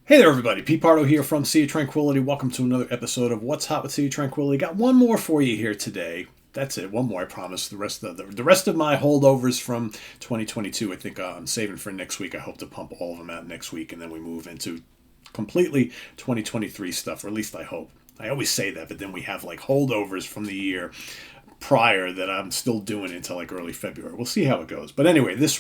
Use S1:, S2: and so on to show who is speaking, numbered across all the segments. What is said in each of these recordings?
S1: Hey there, everybody. Pete Pardo here from Sea of Tranquility. Welcome to another episode of What's Hot with Sea of Tranquility. Got one more for you here today. That's it. One more, I promise. The rest of my holdovers from 2022, I think I'm saving for next week. I hope to pump all of them out next week, and then we move into completely 2023 stuff, or at least I hope. I always say that, but then we have like holdovers from the year prior that I'm still doing until like early February. We'll see how it goes. But anyway, this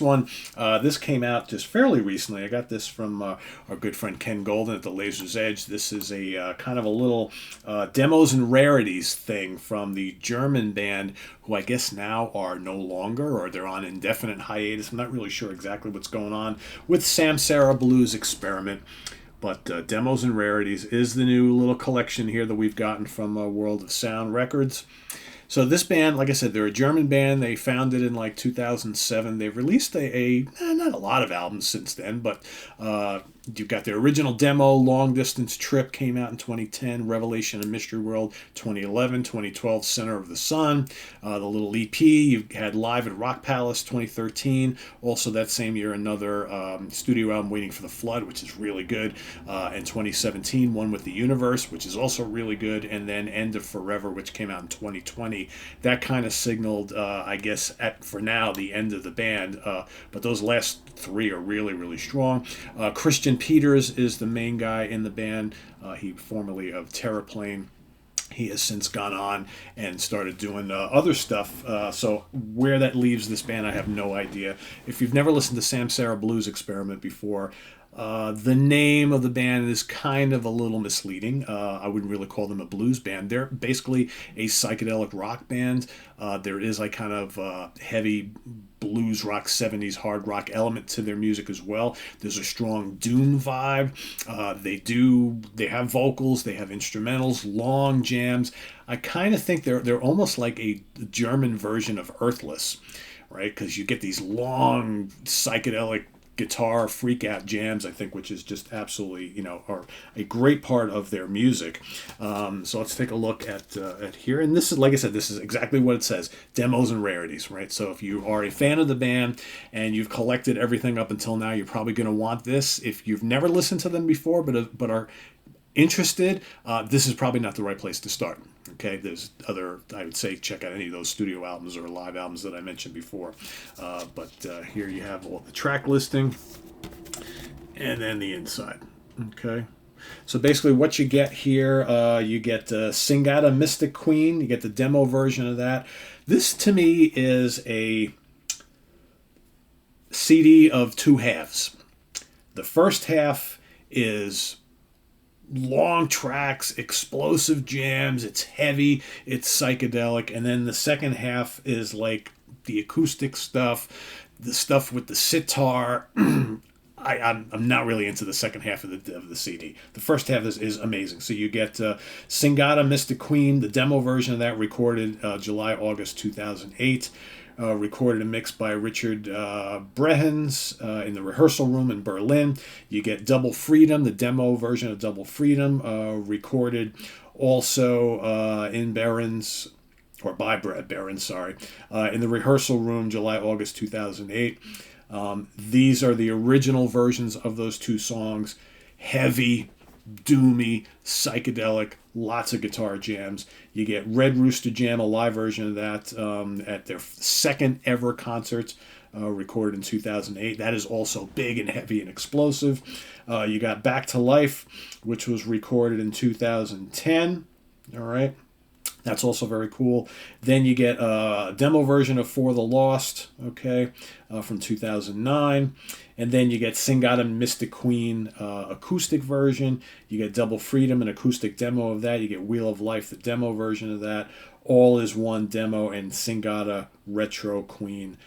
S1: came out just fairly recently. I got this from our good friend Ken Golden at the Laser's Edge. This is a kind of a little demos and rarities thing from the German band, who I guess now are no longer, or they're on indefinite hiatus. I'm not really sure exactly what's going on with Samsara Blues Experiment. But Demos and Rarities is the new little collection here that we've gotten from World of Sound Records. So this band, like I said, they're a German band. They founded in like 2007. They've released not a lot of albums since then, but you've got their original demo, Long Distance Trip, came out in 2010, Revelation and Mystery World 2011, 2012, Center of the Sun, the little EP. You've had Live at Rock Palace 2013. Also that same year, another studio album, Waiting for the Flood, which is really good. In 2017, One with the Universe, which is also really good. And then End of Forever, which came out in 2020. That kind of signaled, I guess, for now, the end of the band. But those last three are really, really strong. Christian Peters is the main guy in the band. He formerly of Terraplane. He has since gone on and started doing other stuff. So where that leaves this band, I have no idea. If you've never listened to Samsara Blues Experiment before, the name of the band is kind of a little misleading. I wouldn't really call them a blues band. They're basically a psychedelic rock band. There is a kind of heavy blues rock, 70s hard rock element to their music as well. There's a strong doom vibe. They have vocals, they have instrumentals, long jams. I kind of think they're almost like a German version of Earthless, right? Because you get these long psychedelic guitar freak out jams, I think, which is just absolutely, are a great part of their music. So let's take a look at here. And this is, like I said, this is exactly what it says: Demos and Rarities, right? So if you are a fan of the band and you've collected everything up until now, you're probably going to want this. If you've never listened to them before but are interested, this is probably not the right place to start. Okay, there's other, I would say, check out any of those studio albums or live albums that I mentioned before. But here you have all the track listing and then the inside. Okay, so basically what you get here, you get Singata Mystic Queen. You get the demo version of that. This to me is a CD of two halves. The first half is long tracks, explosive jams, it's heavy, it's psychedelic, and then the second half is like the acoustic stuff, the stuff with the sitar. I'm not really into the second half of the CD. The first half is amazing. So you get Singata Mystic Queen, the demo version of that, recorded July-August 2008. Recorded and mixed by Richard Brehens in the rehearsal room in Berlin. You get Double Freedom, the demo version of Double Freedom, recorded also in Behrens, or by Brad Behrens, sorry, in the rehearsal room, July-August 2008. These are the original versions of those two songs. Heavy, doomy, psychedelic, lots of guitar jams. You get Red Rooster Jam, a live version of that at their second ever concert, recorded in 2008. That is also big and heavy and explosive. You got Back to Life, which was recorded in 2010. All right. That's also very cool. Then you get a demo version of For the Lost, okay, from 2009. And then you get Singata Mystic Queen acoustic version. You get Double Freedom, an acoustic demo of that. You get Wheel of Life, the demo version of that. All is One demo, and Singata Retro Queen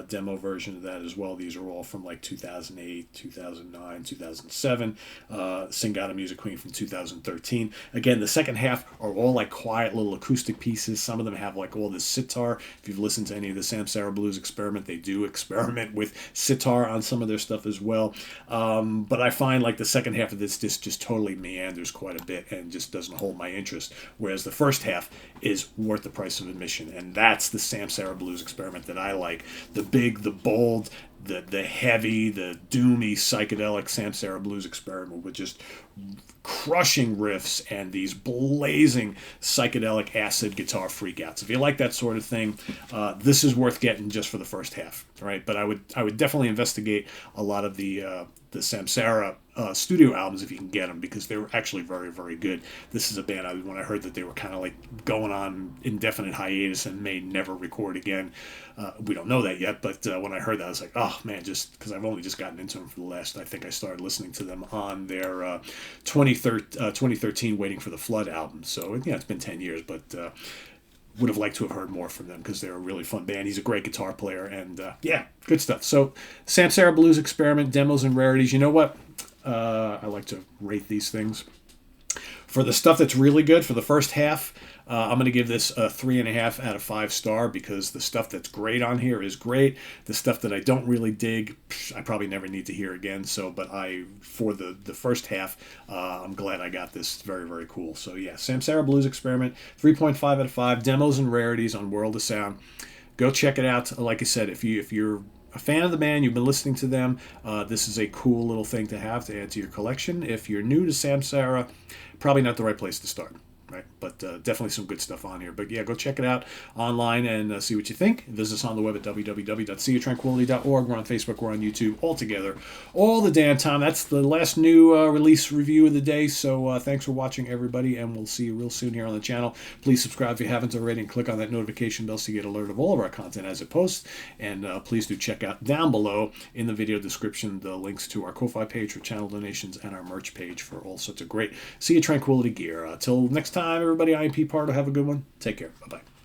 S1: demo version of that as well. These are all from like 2008, 2009, 2007. Singata Music Queen from 2013. Again, the second half are all like quiet little acoustic pieces. Some of them have like all this sitar. If you've listened to any of the Samsara Blues Experiment, they do experiment with sitar on some of their stuff as well. But I find like the second half of this just totally meanders quite a bit and just doesn't hold my interest. Whereas the first half is worth the price of admission. And that's the Samsara Blues Experiment that I like. The big, the bold, the heavy, the doomy psychedelic Samsara Blues Experiment with just crushing riffs and these blazing psychedelic acid guitar freakouts. If you like that sort of thing, this is worth getting just for the first half, right? But I would definitely investigate a lot of the Samsara studio albums if you can get them, because they were actually very, very good. This is a band, when I heard that they were kind of like going on indefinite hiatus and may never record again, we don't know that yet, but when I heard that, I was like, oh man, just because I've only just gotten into them for the last, I think I started listening to them on their 2013 Waiting for the Flood album. So yeah, it's been 10 years, but would have liked to have heard more from them because they're a really fun band. He's a great guitar player, and yeah, good stuff. So Samsara Blues Experiment, demos and rarities. You know what? I like to rate these things. For the stuff that's really good, for the first half, I'm going to give this a 3.5 out of 5 star, because the stuff that's great on here is great. The stuff that I don't really dig, I probably never need to hear again. So, but for the first half, I'm glad I got this. It's very, very cool. So yeah, Samsara Blues Experiment, 3.5 out of 5, demos and rarities on World of Sound. Go check it out. Like I said, if you're a fan of the band, you've been listening to them, this is a cool little thing to have to add to your collection. If you're new to Samsara, probably not the right place to start, right? But definitely some good stuff on here. But yeah, go check it out online and see what you think. Visit us on the web at www.seaoftranquility.org. We're on Facebook, we're on YouTube, all together, all the damn time. That's the last new release review of the day. So thanks for watching, everybody, and we'll see you real soon here on the channel. Please subscribe if you haven't already, and click on that notification bell so you get alert of all of our content as it posts. And please do check out down below in the video description the links to our Ko-Fi page for channel donations and our merch page for all sorts of great Sea of Tranquility gear. Till next time, everybody, I am Pete Pardo. Have a good one. Take care. Bye-bye.